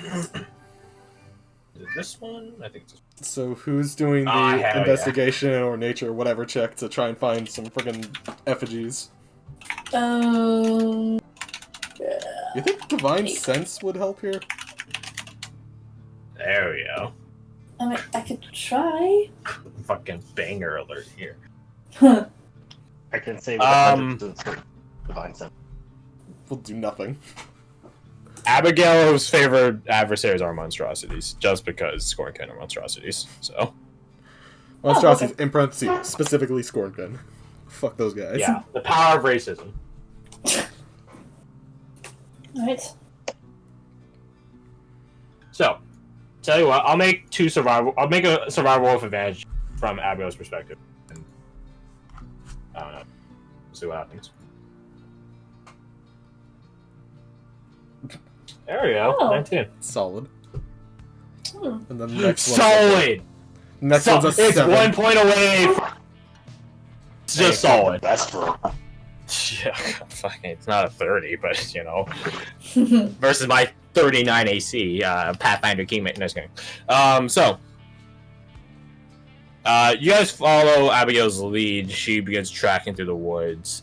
Is it this one? I think it's this one. So who's doing the investigation or nature or whatever check to try and find some friggin' effigies? You think divine sense would help here? There we go. I mean, I could try. Fucking banger alert here. I can say with divine sense. We'll do nothing. Abigail's favorite adversaries are monstrosities, just because Scornkin are monstrosities. So monstrosities in parentheses, specifically Scornkin. Fuck those guys. Yeah, the power of racism. Alright. So, tell you what, I'll make a survival with advantage from Abigail's perspective. And, I don't know. See what happens. There we go. Oh. 19. Solid. Hmm. And then the next one. Solid! Next one's a it's 7. 1 point away. It's just solid. That's for. yeah, fucking, it's not a 30, but you know, versus my 39 AC Pathfinder Kingmate. No, just kidding. You guys follow Abigail's lead. She begins tracking through the woods,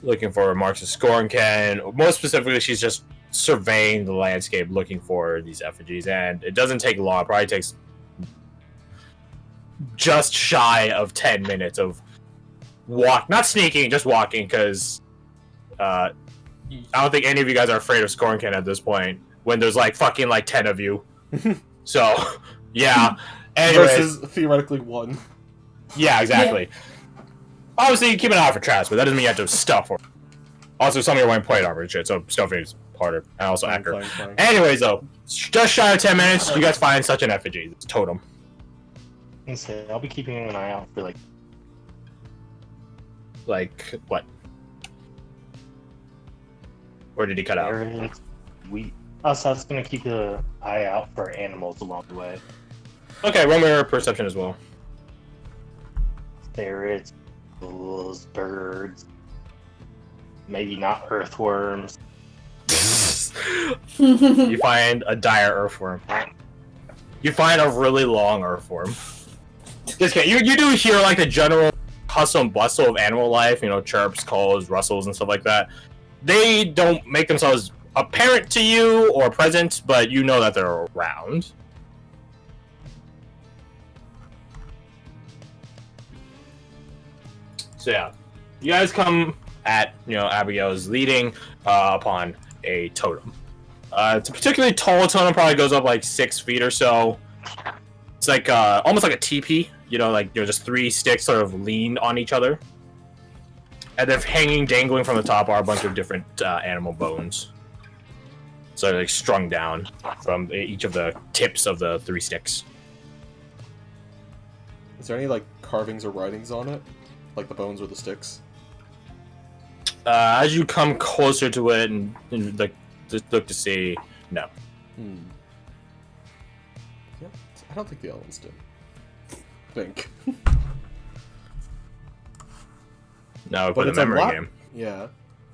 looking for marks of Scornkin. Most specifically, she's just surveying the landscape, looking for these effigies, and it doesn't take long. It probably takes just shy of 10 minutes of not sneaking, just walking, because I don't think any of you guys are afraid of Scornkin at this point, when there's like fucking like 10 of you. So, yeah. Anyways, versus theoretically 1. Yeah, exactly. Yeah. Obviously, keep an eye out for traps, but that doesn't mean you have to stuff for. Also, some of you are wearing plate armor and shit, so stuffing is harder, and also accurate. Anyways, though, just shy of 10 minutes, you guys find such an effigy. It's a totem. I'll be keeping an eye out for like what? Where did he cut out? So I was gonna keep an eye out for animals along the way. Okay, roll me your perception as well. Ferrets, bulls, birds, maybe not earthworms. You find a dire earthworm. You find a really long earthworm. Just kidding. You do hear like the general hustle and bustle of animal life, you know, chirps, calls, rustles, and stuff like that. They don't make themselves apparent to you or present, but you know that they're around. So yeah, you guys come at, Abigail's leading upon a totem. It's a particularly tall totem, probably goes up like 6 feet or so. It's like almost like a teepee, just 3 sticks sort of leaned on each other. And then dangling from the top are a bunch of different animal bones. So they're like strung down from each of the tips of the 3 sticks. Is there any like carvings or writings on it? Like the bones or the sticks? As you come closer to it and like just look to see, no. Yeah, I don't think the other ones did. Think. No, but it's a memory game. Yeah.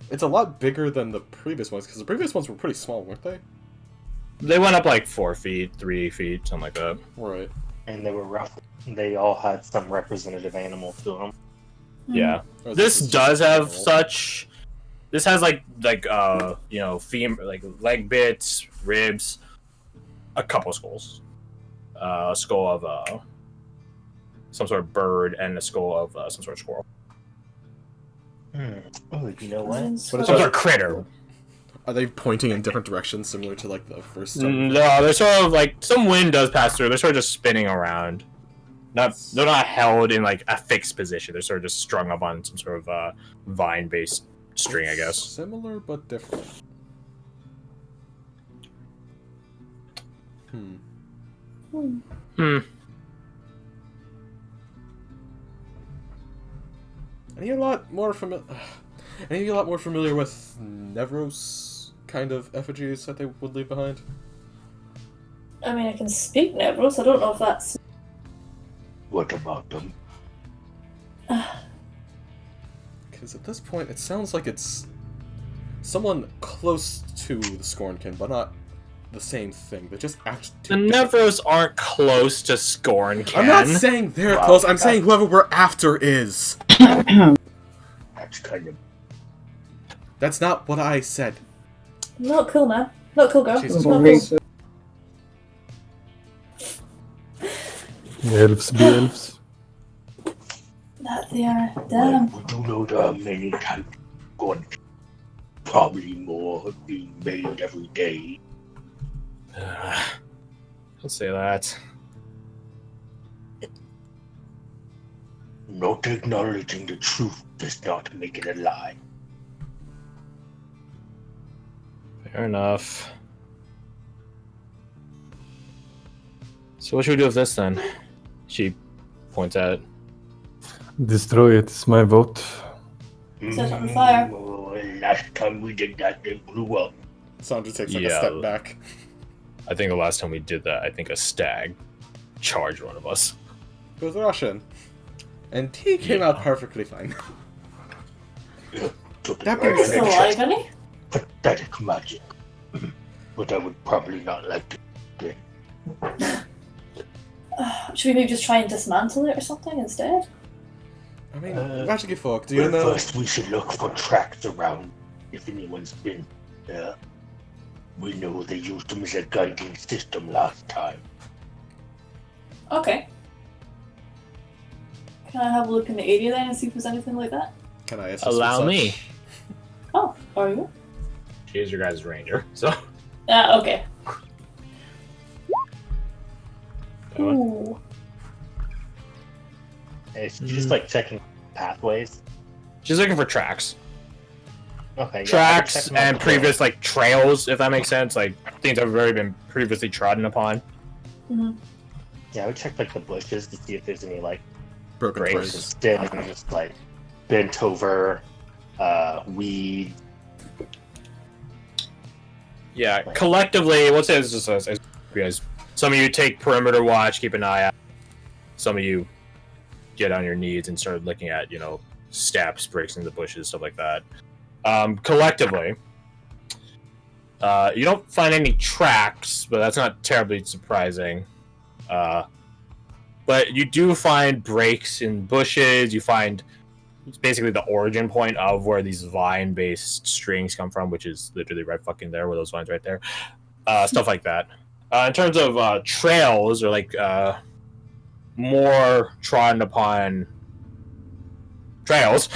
It's a lot bigger than the previous ones, because the previous ones were pretty small, weren't they? They went up like 4 feet, 3 feet, something like that. Right. And they were rough. They all had some representative animal to them. Yeah. This does have such. This has like leg bits, ribs, a couple skulls, a skull of some sort of bird, and a skull of some sort of squirrel. Oh, you know what? But Some sort of critter. Are they pointing in different directions, similar to like the first? No, they're sort of like some wind does pass through. They're sort of just spinning around. They're not held in like a fixed position. They're sort of just strung up on some sort of vine-based string, I guess. Similar but different. Any of you a lot more familiar with Nevros kind of effigies that they would leave behind? I mean, I can speak Nevros. I don't know if that's. What about them? Because at this point, it sounds like it's someone close to the Scornkin, but not the same thing. They just act The too different. Nevros aren't close to Scorn Can. I'm not saying they're Wow, close. I'm saying whoever we're after is. That's kind of. That's not what I said. Not cool, man. Not cool, girl. Jesus Not Christ. cool. Elves be elves. That they are. Well, Damn. we do know there are many types going. Probably more being made every day. Don't say that. Not acknowledging the truth does not make it a lie. Fair enough. So what should we do with this then? She points at it. Destroy it is my vote. Set it on fire. Well, last time we did that, it blew up. Sandra takes like a Yeah. step back. I think the last time we did that, I think a stag charged one of us. It was Russian. And he came out perfectly fine. That He's makes still alive, isn't he? Pathetic magic. But I would probably not like to. Should we maybe just try and dismantle it or something instead? I mean, Uh, magic folk, do you But know? first, we should look for tracks around if anyone's been there. We know they used them as a guiding system last time. Okay. Can I have a look in the area then and see if there's anything like that? Can I assist Allow with me. such? Oh, are you? She is your guys' ranger, so. Okay. Ooh. It's just like checking pathways. She's looking for tracks. Okay. yeah, Tracks I would check them out and before. previous like trails, if that makes sense. Like things that have already been previously trodden upon. Mm-hmm. Yeah, I would check like the bushes to see if there's any like Broken Breaks. phrases. stems, like bent over, weed. Yeah, collectively, let's say it's just us. You guys, some of you take perimeter watch, keep an eye out. Some of you get on your knees and start looking at, steps, breaks in the bushes, stuff like that. Collectively, you don't find any tracks, but that's not terribly surprising. But you do find breaks in bushes. You find it's basically the origin point of where these vine-based strings come from, which is literally right fucking there, where those vines right there. Stuff like that. In terms of trails, or like more trodden upon trails,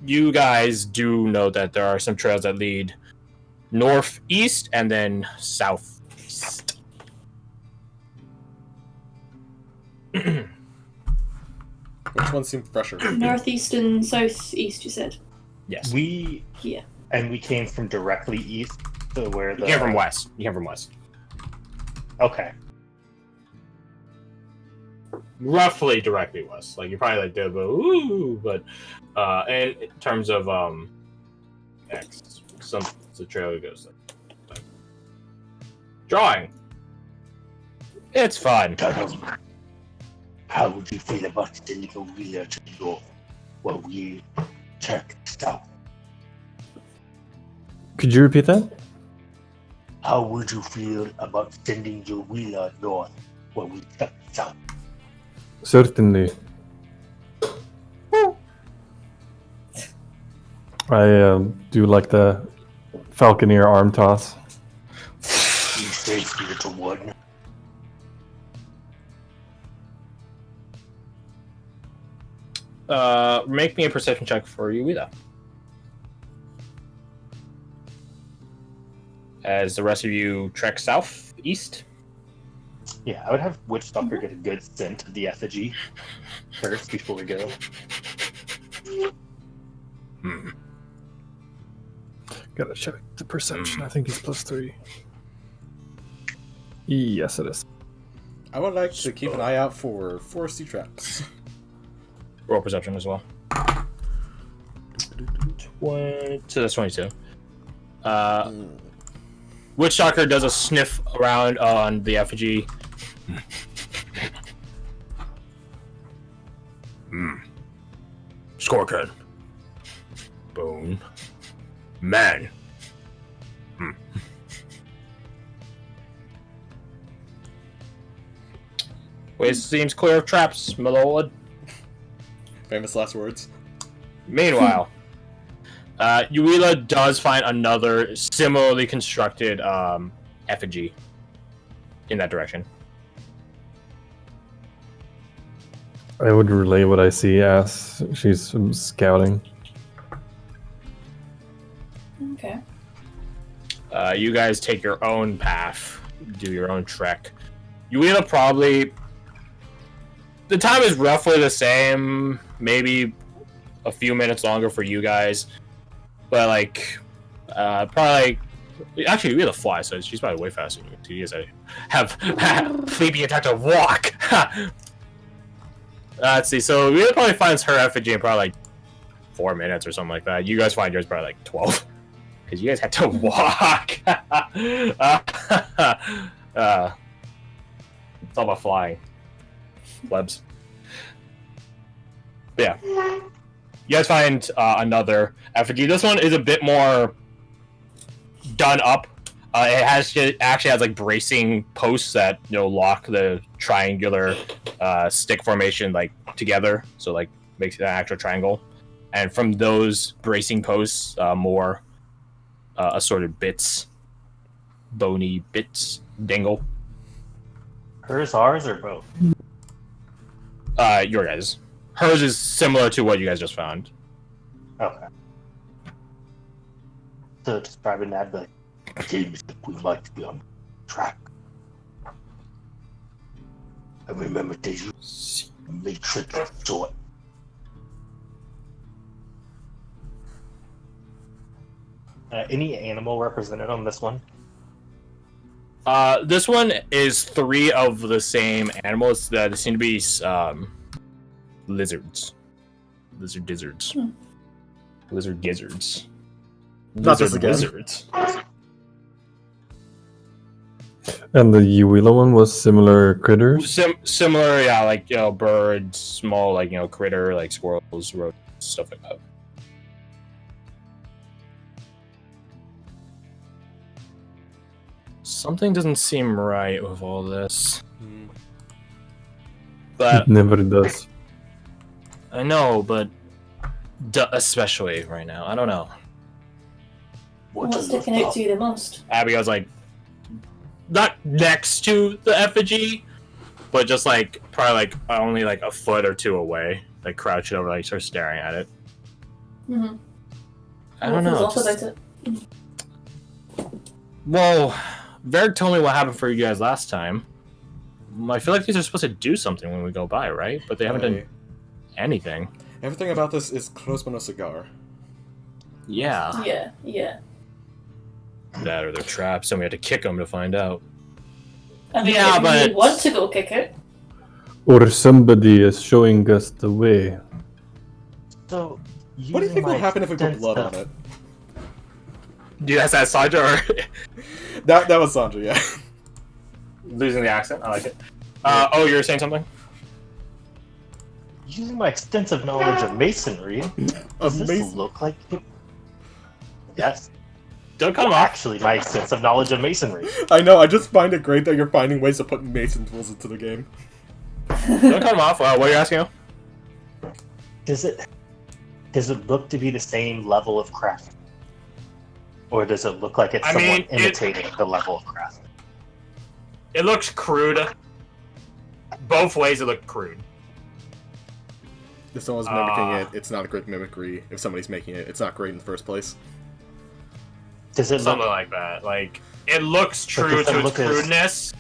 you guys do know that there are some trails that lead northeast and then southeast. Which one seemed fresher? Northeast and southeast, you said? Yes. We Yeah. and we came from directly east to where the. You came from west. You came from west. Okay. Roughly directly west. Like, you probably like did, but and in terms of X, the trailer goes like drawing. It's fun. How would you feel about sending a wheeler to the north while we check south? Could you repeat that? How would you feel about sending your wheeler north while we check south? Certainly. I do like the Falconeer arm toss. Be safe, little one. Make me a perception check for you, either. As the rest of you trek southeast. Yeah, I would have Witchstalker get a good scent of the effigy first before we go. Gotta check the perception. I think it's +3. Yes, it is. I would like to keep an eye out for foresty traps. Roll perception as well. 20, so that's 22. Witchstalker does a sniff around on the effigy. Scorecard. Bone. Man. Way seems clear of traps, my lord. Famous last words. Meanwhile, Yuila does find another similarly constructed effigy in that direction. I would relay what I see as she's scouting. Okay. You guys take your own path, do your own trek. Yuila probably... The time is roughly the same, maybe a few minutes longer for you guys. But, like, probably... Actually, Yuila flies, so she's probably way faster than you. You guys have Phoebe attack to walk! Let's see, so Yuila probably finds her effigy in probably, like, 4 minutes or something like that. You guys find yours probably, like, 12. Because you guys had to walk! It's all about flying. Plebs. But yeah. You guys find another effigy. This one is a bit more done up. It actually has like bracing posts that lock the triangular stick formation like together, so like makes it an actual triangle. And from those bracing posts, more assorted bits, bony bits, dangle. Hers, ours, or both? Your guys. Hers is similar to what you guys just found. Okay. So describing that, like, Seems that we might be on track. I remember they used matrix of sort. any animal represented on this one? This one is 3 of the same animals that seem to be lizards. Lizard gizzards. Lizard gizzards. Not this Lizard again. lizards. And the Uwila one was similar critters? Similar, yeah, like, birds, small, like, critter, like squirrels, rodents, stuff like that. Something doesn't seem right with all this. But It never does. I know, but especially right now, I don't know. What's sticking out to you the most? Abigail's like, not next to the effigy, but just like probably like only like a foot or 2 away, like crouching over, like sort of staring at it. Mm-hmm. I don't know. What feels off about it? Well, Varric told me what happened for you guys last time. I feel like these are supposed to do something when we go by, right? But they haven't done anything. Everything about this is close but no cigar. Yeah. Yeah. That or they're traps, and we had to kick them to find out. I mean, Yeah, if but- you want to go kick it, Or somebody is showing us the way. So, What do you think will happen if we put blood on it? Do you guys have Sandra or That was Sandra, yeah. losing the accent? I like it. Oh, you were saying something? Using my extensive knowledge of masonry, does this Amazing. look like it? Yes. Don't come off. Actually, my extensive knowledge of masonry. I know, I just find it great that you're finding ways to put mason tools into the game. Don't cut him off. What are you asking? Does it look to be the same level of craft? Or does it look like it's I mean, somewhat imitating the level of craft? It looks crude. Both ways it looked crude. If someone's mimicking it, it's not a great mimicry. If somebody's making it, it's not great in the first place. Does it Something look like that. Like, it looks true does it to its look as- crudeness.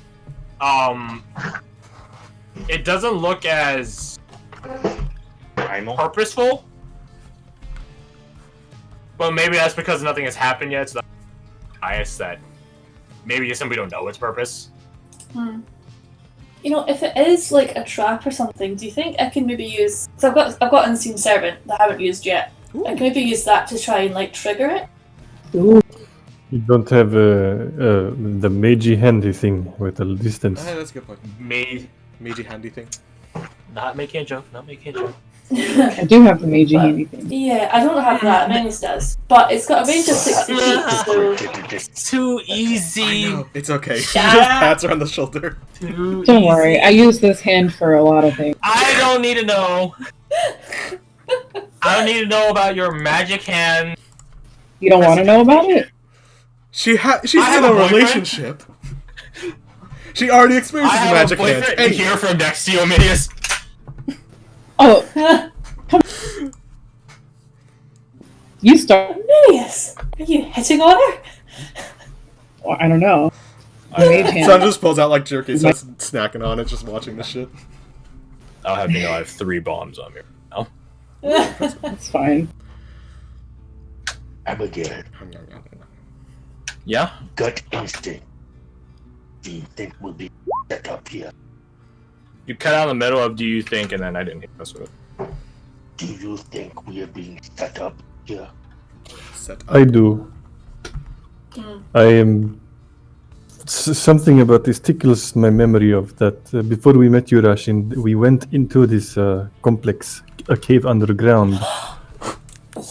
It doesn't look as primal? purposeful. But maybe that's because nothing has happened yet, so that's bias that maybe just simply don't know its purpose. you know, if it is like a trap or something, do you think I can maybe use? Because I've got Unseen Servant that I haven't used yet. I can maybe use that to try and like trigger it. You don't have the magey handy thing with the distance. Ah, that's a good point. Me Meiji handy thing. not making a joke, not making a joke. I do have the Meiji handy thing. Yeah, I don't have that. Menace does, but it's got a range of 60 feet. So It's too easy. I know, it's okay. She Shut just up. pats her on the shoulder. Too Don't worry, easy. I use this hand for a lot of things. I don't need to know. I don't need to know about your magic hand. You don't want to know about it? She's I in have a a boyfriend. relationship. She already I experiences the have magic a hand. boyfriend Anyway. here from next to you, Aminius. Oh, you start. Aminius, are you hitting on her? Well, I don't know. A mage hand. Son just pulls out like jerky, starts snacking on it, just watching this shit. I'll have you know I have 3 bombs on me right now. That's fine. Abigail, Yeah? gut instinct. Do you think we'll be set up here? You cut out the middle of "do you think" and then I didn't hit this with it. Do you think we are being set up here? Set up. I do. I am. Something about this tickles my memory of that. Before we met you, Rashin, we went into this complex, a cave underground.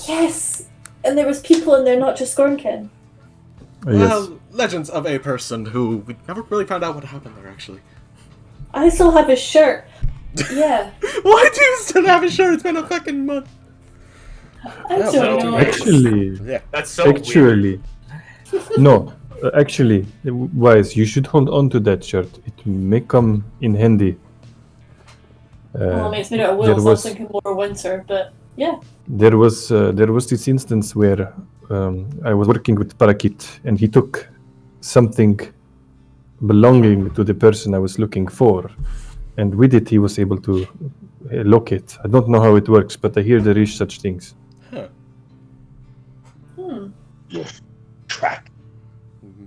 Yes, and there was people in there, not just Gornkin. Yes. Well, legends of a person who we never really found out what happened there, actually. I still have his shirt. Yeah, Why do you still have a shirt? It's been a fucking month. I Yeah, don't so know. Actually, Yeah. That's so weird. actually, no. Actually, Wise, you should hold on to that shirt. It may come in handy. Well, I mean, it's made out of there wool, so I was was- thinking more winter, but yeah. There was this instance where I was working with Parakit, and he took something belonging to the person I was looking for, and with it he was able to locate. I don't know how it works, but I hear there is such things. Yes. Track.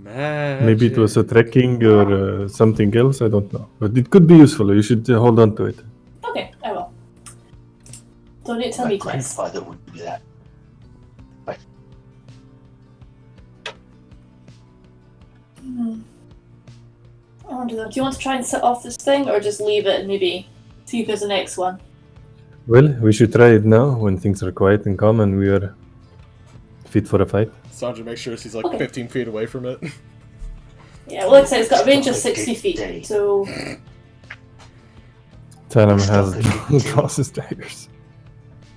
Magic. Maybe it was a trekking or something else. I don't know, but it could be useful. You should hold on to it. Okay, I will. Don't need to tell My me twice. grandfather would do that. I wonder though, do you want to try and set off this thing, or just leave it and maybe see if there's a next one? Well, we should try it now when things are quiet and calm and we are fit for a fight. Sandra makes sure she's like Okay. 15 feet away from it. Yeah, well, like I said, it's got a range of 60 feet, so Tanum has draws his daggers.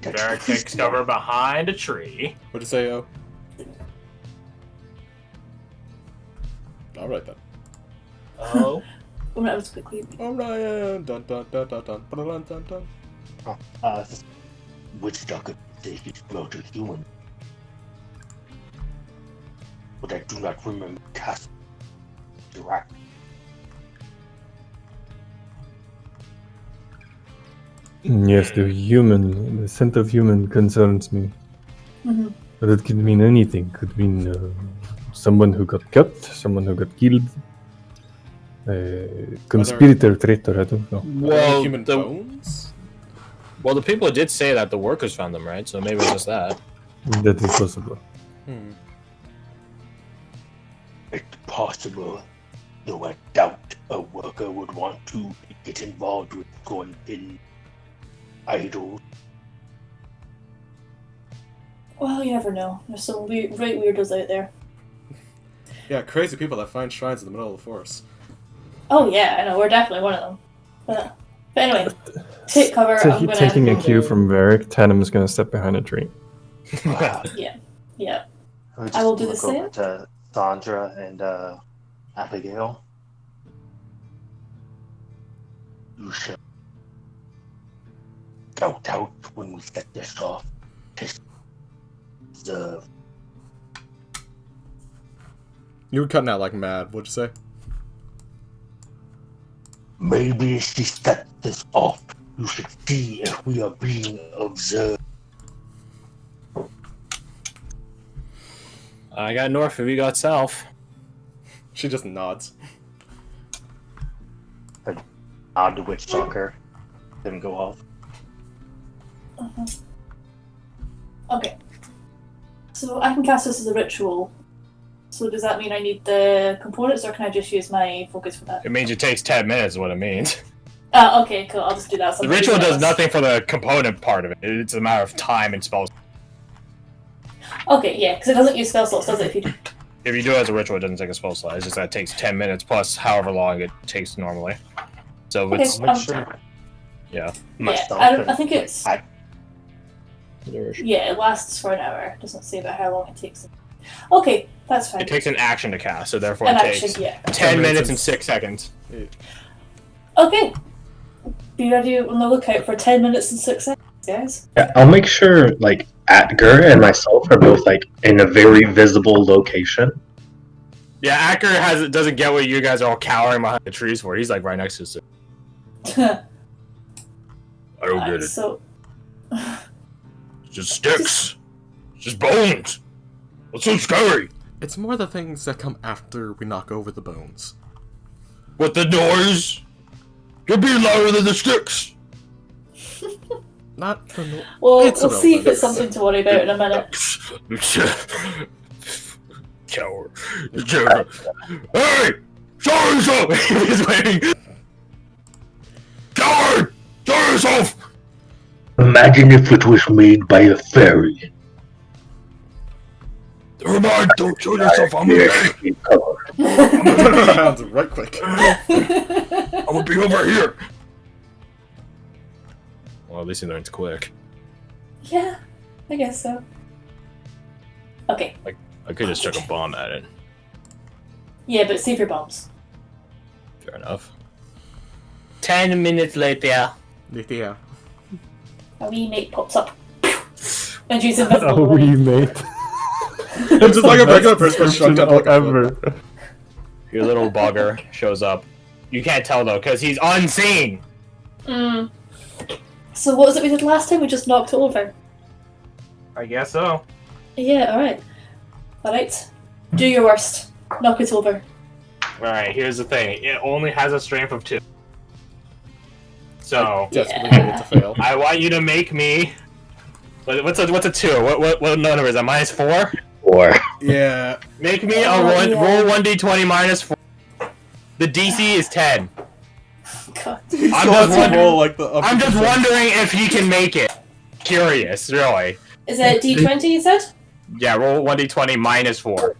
Derek takes cover behind a tree. What'd you say, O? Alright then. Oh. I'm gonna just quickly. Alright, dun dun dun dun dun dun dun dun. Witch doctor says he's brought a human. But I do not remember casting direct. Yes, the scent of human concerns me. Mhm. But it could mean anything. Could mean someone who got cut, someone who got killed, conspirator, traitor. I don't know. Well, human the, bones? well, the people did say that the workers found them, right? So maybe it's just that. That is possible. It's possible, though I doubt a worker would want to get involved with going in idols. Well, you never know. There's some right weirdos out there. Yeah, crazy people that find shrines in the middle of the forest. Oh yeah, I know. We're definitely one of them. But anyway, take cover. I'm gonna Taking a go cue to- from Varric, Tanum is going to step behind a tree. Yeah. Just I will do the look over same. to Sandra and Abigail. You shall doubt out when we set this off. The You were cutting out like mad. What'd you say? maybe she set this off. You should see if we are being observed. I got north if you got south. She just nods. Odd witch stalker didn't go off. Okay. So I can cast this as a ritual. So does that mean I need the components, or can I just use my focus for that? It means it takes 10 minutes, is what it means. Okay, cool. I'll just do that. The ritual does nothing for the component part of it. It's a matter of time and spells. Okay, yeah, because it doesn't use spell slots, does it? If you do. If you do it as a ritual, it doesn't take a spell slot. It's just that it takes 10 minutes plus however long it takes normally. So Okay, it's yeah. I think it's yeah. It lasts for an hour. It doesn't say about how long it takes. Okay, that's fine. It takes an action to cast, so therefore An it action, takes yeah. 10 minutes and 6 seconds. Okay. Be ready on the lookout for 10 minutes and 6 seconds, guys. Yeah, I'll make sure, like, Atger and myself are both, like, in a very visible location. Yeah, Acker doesn't get what you guys are all cowering behind the trees for. He's like right next to us. I don't get it. So, It's just sticks. It's just bones. What's so scary? It's more the things that come after we knock over the bones. What the noise? You're being louder than the sticks. Not from the... well, It's we'll see if irrelevant. it's something to worry about in a minute. Coward. Hey! Show yourself! He's waiting. Coward! Show yourself! Imagine if it was made by a fairy. Never mind, don't show yourself. I'm gonna Turn around right quick. be over here. Well, at least he learns quick. Yeah, I guess so. Okay. I could just chuck a bomb at it. Yeah, but save your bombs. Fair enough. 10 minutes later. Yeah. A wee mate pops up. And she's invisible. Oh, we mate. It's just like a regular person shrunk up like a ever. Your little bugger shows up. You can't tell though, because he's unseen. So what was it we did last time? We just knocked it over. I guess so. Yeah, alright. Alright. Do your worst. Knock it over. Alright, here's the thing. It only has a strength of 2. So, Desperately need it to fail. I want you to make me... What's a 2? What number is that? -4? 4. Yeah. Make me a Oh, roll yeah. 1d20 -4. The DC is 10. God. I'm just wondering if he can make it. Curious, really. Is it D20 you said? Yeah, roll 1d20 -4.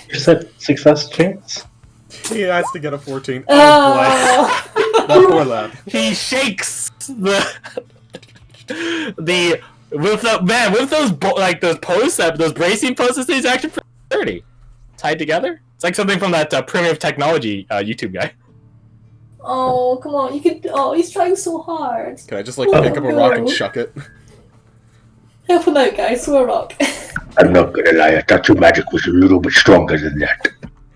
You said success chance? He has to get a 14. Oh! That poor lad. He shakes with those posts, those bracing posts, he's actually pretty sturdy. Tied together. It's like something from that primitive technology YouTube guy. Oh, come on. You could. Oh, he's trying so hard. Can I just like pick up a rock and chuck it? Help him out, guys. Throw a rock. I'm not gonna lie, I thought your magic was a little bit stronger than that.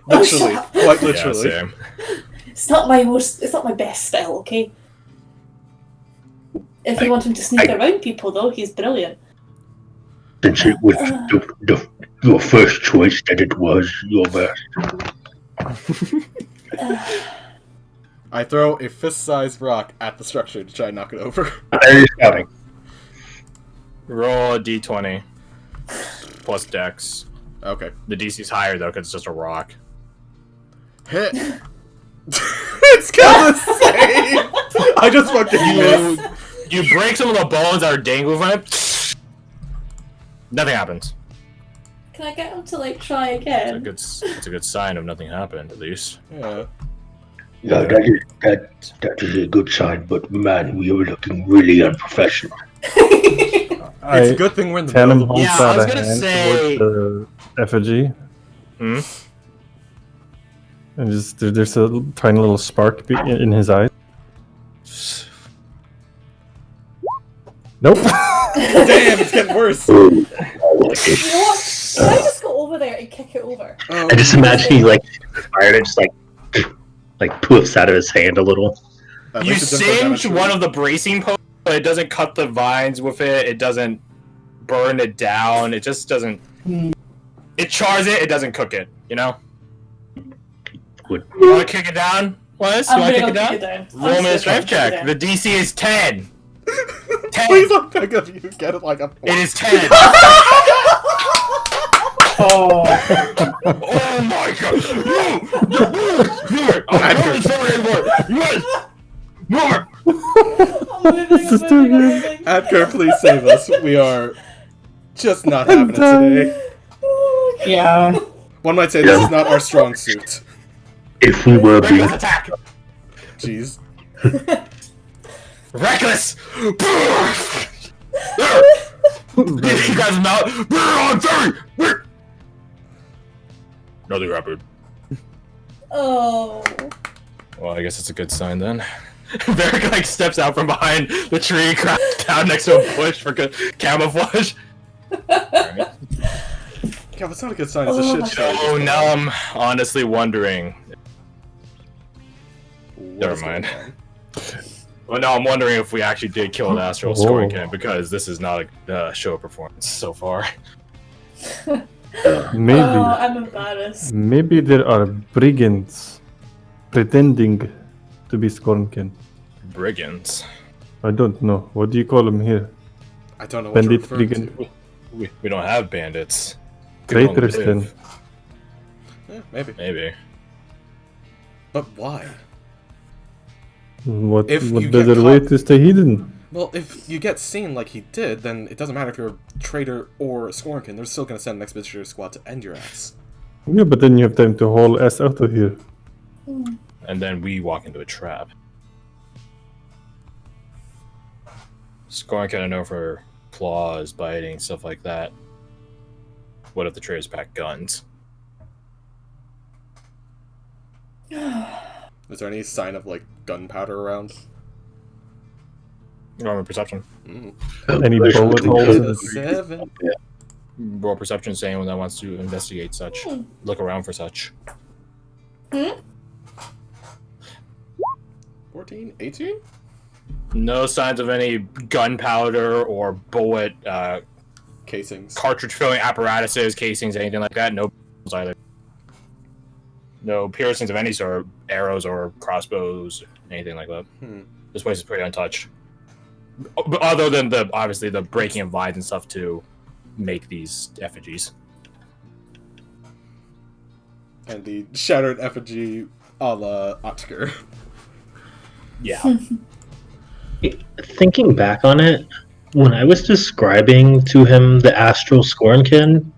Literally. shut up. Quite Yeah, literally. same. It's not my most. It's not my best spell. Okay. If you want him to sneak around people, though, he's brilliant. Since it was your first choice, that it was your best. I throw a fist-sized rock at the structure to try and knock it over. There you're shouting. Roll a d20 plus dex. Okay. The DC's higher though, because it's just a rock. Hit. It's kind of the same. I just fucking missed. You break some of the bones that are dangling from it. Nothing happens. Can I get him to like try again? It's a good sign of nothing happened, at least. Yeah. Yeah, that is a good sign, but man, we were looking really unprofessional. It's a good thing we're in the middle of the holds Yeah, out I was a gonna hand say- towards the effigy, Hmm? and just there's a tiny little spark in his eyes. Nope. Damn, it's getting worse. Oh, You know what? Can I just go over there and kick it over? Oh, I just imagine he like fired it, just like poofs out of his hand a little. that You makes a difference, singe actually. one of the bracing posts, but it doesn't cut the vines with it. It doesn't burn it down. It just doesn't. It chars it. It doesn't cook it. You know. Would- You want to kick it down, Wes? You I'm want to gonna kick go it down? kick it down. Roll I'm me a just gonna strength kick it check. down. The DC is 10. 10. Please don't pick up. You get it like a. It is 10. Oh, Oh my god! No! I'm not sorry anymore! Yes! I'm moving. Edgar, please save us. We are just not having it today. Yeah. One might say this is not our strong suit. If we were being Reckless attack! Jeez. Reckless! You guys are not. On three! Nothing happened. Oh. Well, I guess it's a good sign then. Varric like steps out from behind the tree, crouches down next to a bush for camouflage. Alright. Yeah, that's not a good sign. It's a Oh shit my show. Oh, now I'm honestly wondering. What Never is going mind. on? Well, no, I'm wondering if we actually did kill an astral Oh. scoring cannon because this is not a show performance so far. Maybe. Oh, I'm embarrassed. Maybe there are brigands pretending to be Scornkin. Brigands. I don't know. What do you call them here? I don't know what you're Bandit referring brigand. to. We don't have bandits. We don't Traitors live. then. Yeah, maybe. Maybe. But why? What If you what get better way caught- to stay hidden? Well, if you get seen like he did, then it doesn't matter if you're a traitor or a Scornkin. They're still gonna send an expeditionary squad to end your ass. Yeah, but then you have time to haul ass out of here. And then we walk into a trap. Scoring kind of know for claws, biting, stuff like that. What if the traders pack guns? Is there any sign of like gunpowder around? Roll perception. Any bullet holes? 7. Roll perception is anyone that wants to investigate such. Look around for such. 14? 18? No signs of any gunpowder or bullet, Casings. cartridge filling apparatuses, casings, anything like that. No either. No piercings of any sort, arrows or crossbows, anything like that. This place is pretty untouched. But other than obviously the breaking of vines and stuff to make these effigies. And the shattered effigy a la Otker. Yeah. Thinking back on it, when I was describing to him the astral Scornkin,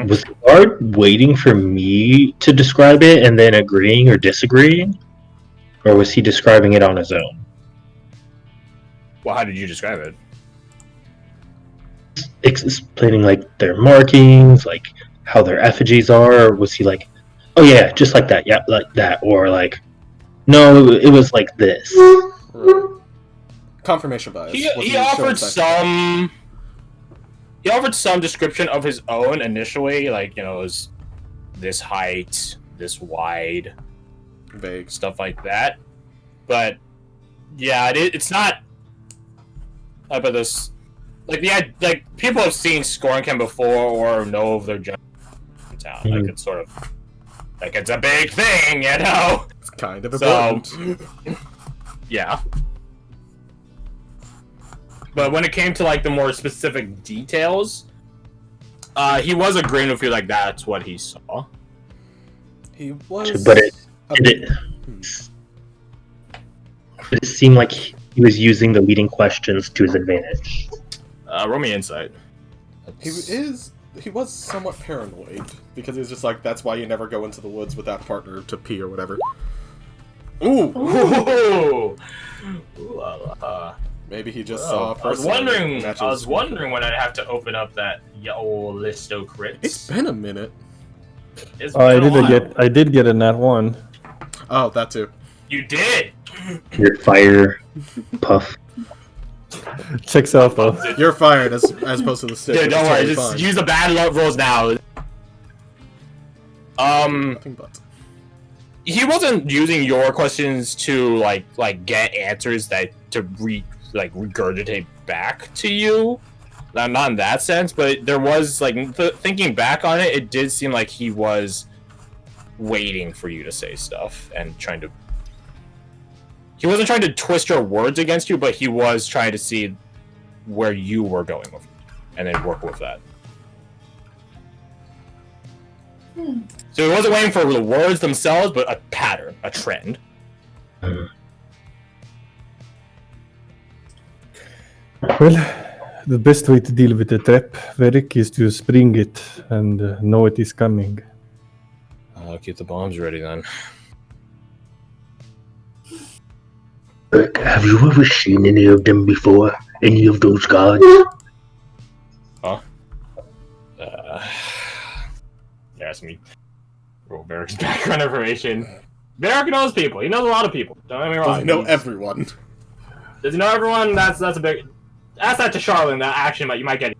was the guard waiting for me to describe it and then agreeing or disagreeing? Or was he describing it on his own? Well, how did you describe it? Explaining like their markings, like how their effigies are, or was he like, oh yeah, just like that, yeah, like that, or like, no, it was like this. Right. Confirmation bias. He Was offered showing He offered some description of his own initially, like, it was this height, this wide, vague stuff like that. But yeah, it's not. But this, like people have seen Scornkin before or know of their general in town. Like it's sort of like it's a big thing, you know. It's kind of So- important. Yeah. But when it came to like the more specific details, he was agreeing with you like that's what he saw. He was. But it seemed like he was using the leading questions to his advantage. Roll me insight. He was somewhat paranoid because he was just like, that's why you never go into the woods without a partner to pee or whatever. Ooh! Ooh. Ooh la la. Maybe he just saw a I was person. wondering. that I was matches- wondering when I'd have to open up that old listo crits. It's been a minute. It's I been a while. I did get a nat 1. Oh, that too. You did. Your fire puff. Checks out though. You're fired as opposed to the stick. Dude, which don't is worry. totally Just fine. use the bad luck rolls now. Nothing but. He wasn't using your questions to like get answers that to regurgitate back to you. Not in that sense, but there was like thinking back on it, it did seem like he was waiting for you to say stuff and trying to. He wasn't trying to twist your words against you, but he was trying to see where you were going with it, and then work with that. So he wasn't waiting for the words themselves, but a pattern, a trend. Well, the best way to deal with a trap, Varric, is to spring it and know it is coming. I'll keep the bombs ready then. Have you ever seen any of them before? Any of those guards? Huh? You asked me. Roll Varric's background information. Varric knows people. He knows a lot of people. Don't get me wrong. Does he know everyone? Does he know everyone? That's a big. Ask that to Charlotte. That action, but you might get.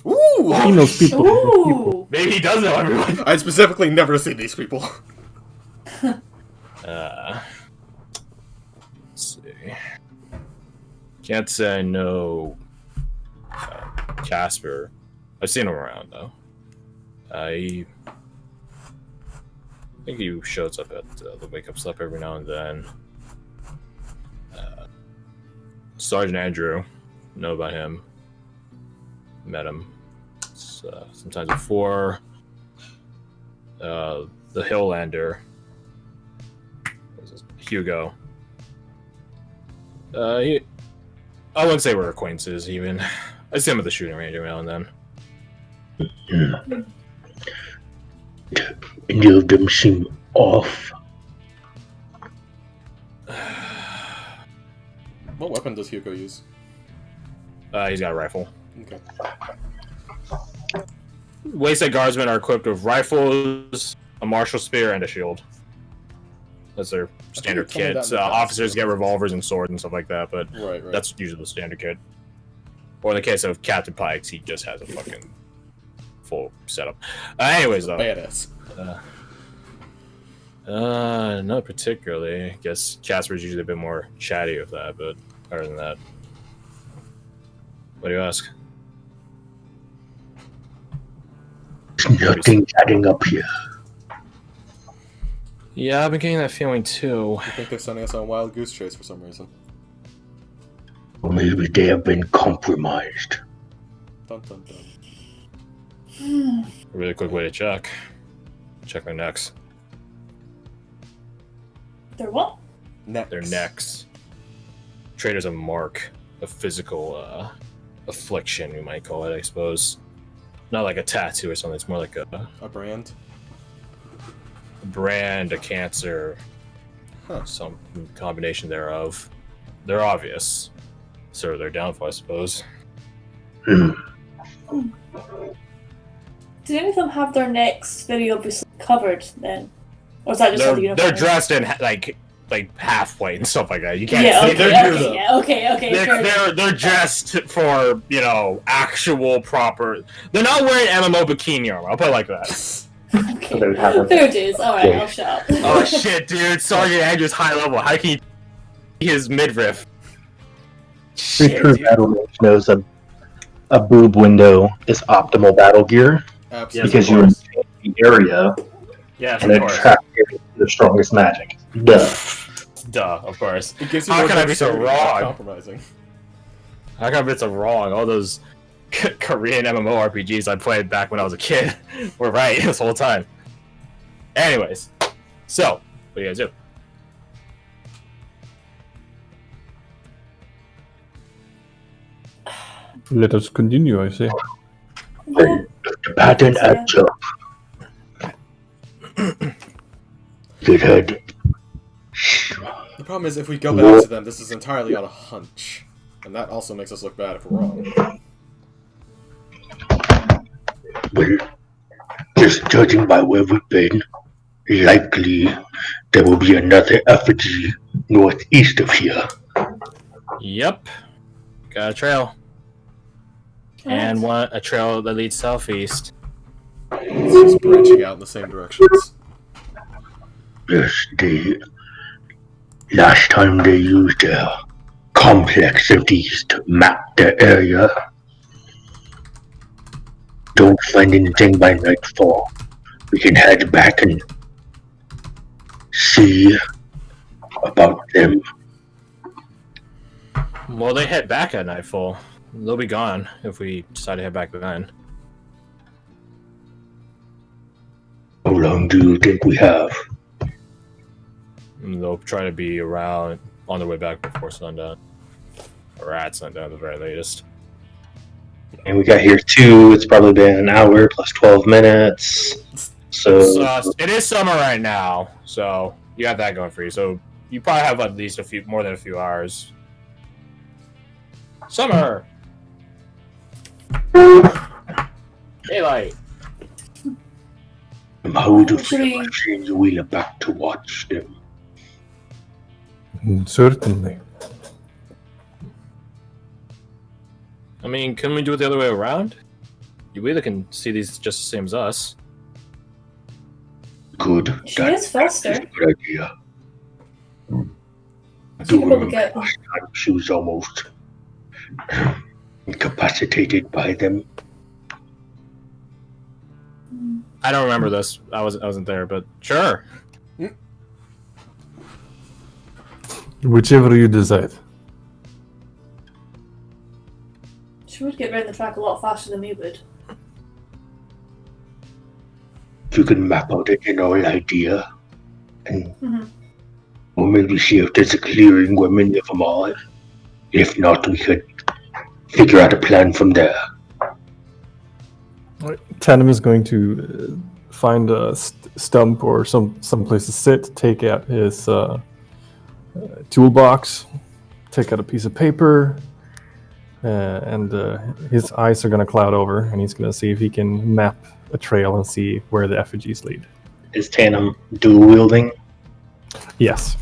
Ooh! He knows people. Ooh. Maybe he does know everyone. I specifically never seen these people. Let's see. Can't say I know Casper. I've seen him around though. I think he shows up at the wake up slip every now and then. Sergeant Andrew, know about him. Met him sometimes before. The Hilllander. Hugo. I wouldn't say we're acquaintances even. I see him at the shooting range every now and then. Any of them seem off? What weapon does Hugo use? He's got a rifle. Okay. Wayside Guardsmen are equipped with rifles, a martial spear, and a shield. That's their standard you told me that kits. in the past. Officers get revolvers and swords and stuff like that, but Right. that's usually the standard kit. Or in the case of Captain Pikes, he just has a fucking full setup. Anyways, though. Badass. Not particularly. I guess Casper's usually a bit more chatty with that, but other than that. What do you ask? Nothing's adding up here. Yeah, I've been getting that feeling too. I think they're sending us on a wild goose chase for some reason. Or maybe they have been compromised. Dun dun dun. A really quick way to check. Check their necks. They're what? Necks. Their necks. Traitors a mark, a physical affliction, we might call it, I suppose. Not like a tattoo or something. It's more like a A brand? brand, a cancer, some combination thereof. They're obvious. So they're downfall, I suppose. Do any of them have their necks very obviously covered then? Or is that just how the uniform They're is? dressed in like half white and stuff like that. You can't Yeah, see okay, they're okay, yeah, okay, fair enough. they're dressed for, actual proper. They're not wearing MMO bikini armor. I'll put it like that. Okay. They would have a- Fair dues, alright, I'll shut up. Oh shit, dude! Sergeant Andrew's high level. How can you see his midriff? Pretty Shit, sure dude. Battle Mage knows a boob window is optimal battle gear Absolutely. because you course. change the area Yes, and of course. attract the strongest magic. Duh. Duh, of course. It gives you How more can I be so dexterity without wrong? compromising. How come it's so wrong? All those Korean MMORPGs I played back when I was a kid were right this whole time. Anyways, so what do you guys do? Let us continue, I say. Yeah, The pattern adds up. It had. The problem is, if we go back to them, this is entirely on a hunch. And that also makes us look bad if we're wrong. Well, just judging by where we've been, likely there will be another effigy northeast of here. Yep, got a trail, and a trail that leads southeast. It's just branching out in the same directions. Yes, last time they used a complex of these to map the area. Don't find anything by nightfall. We can head back and see about them. Well, they head back at nightfall. They'll be gone if we decide to head back then. How long do you think we have? And they'll try to be around on their way back before sundown. Rats at the very latest. And we got here too. It's probably been an hour plus 12 minutes. So It is summer right now, so you got that going for you. So you probably have at least more than a few hours. Summer. Daylight. I'm out of Should we- machines. We'll back to watch them. Certainly. I mean, can we do it the other way around? You either can see these just the same as us. Good. She is faster. That's a good idea. She can probably get. Last time she was almost incapacitated by them. I don't remember this. I wasn't there, but sure. Whichever you decide. She would get around the track a lot faster than we would. If you can map out a general idea, and Mhm. we'll maybe see if there's a clearing where many of them are. If not, we could figure out a plan from there. Tanim is going to find a stump or some place to sit, take out his toolbox, take out a piece of paper, and his eyes are going to cloud over, and he's going to see if he can map a trail and see where the effigies lead. is Tatum dual wielding? Yes.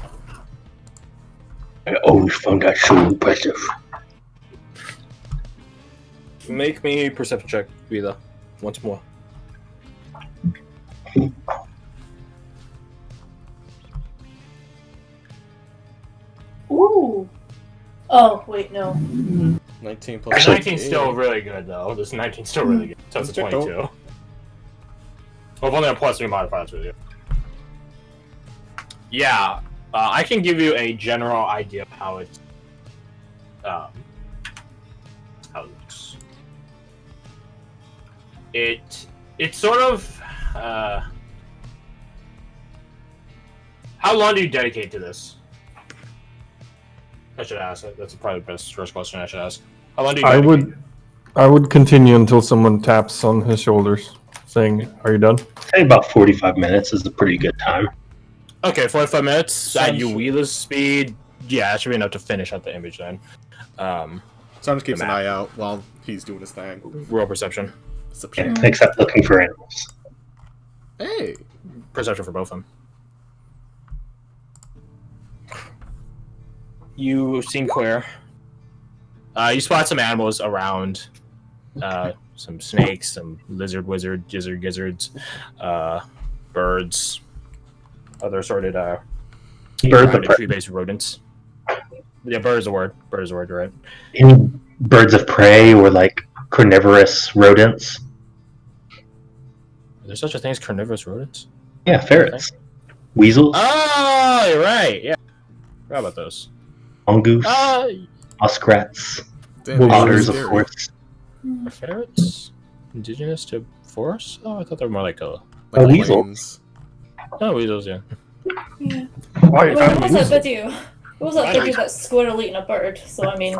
I always found that so impressive. Make me a perception check, Vida. Once more. Ooh. Oh wait, no. 19 plus Actually- 19 's still really good, though. This 19 's still really good. So it's a 22. Well, if only a plus 3 modifiers with you. Yeah, I can give you a general idea of how it looks. It's sort of how long do you dedicate to this? I should ask. That's probably the best first question I should ask. How long do you dedicate? I would continue until someone taps on his shoulders, saying, "Are you done?" I'd say about 45 minutes is a pretty good time. Okay, 45 minutes at Sounds- Uweela's speed. Yeah, that should be enough to finish out the image then. Someone just keeps The an map. eye out while he's doing his thing. Roll perception. Perception. Except looking for animals. Hey! Perception for both of them. You seem clear. You spot some animals around. Some snakes, some gizzards, birds, other assorted Birds of prey. tree-based rodents. Yeah, bird is a word. Bird is a word, you're right. Any birds of prey or like carnivorous rodents? Is there such a thing as carnivorous rodents? Yeah, ferrets. Weasels, Oh, you're right. Yeah, forgot about those. mongoose, Uh, muskrats, Damn, Well, that's otters, of scary. course. are ferrets indigenous to forests? Oh, I thought they were more like Like A weasel. planes. weasels. Yeah. Yeah. Why? Well, what was that video? What was that Right. video about squirrel eating a bird? So I mean,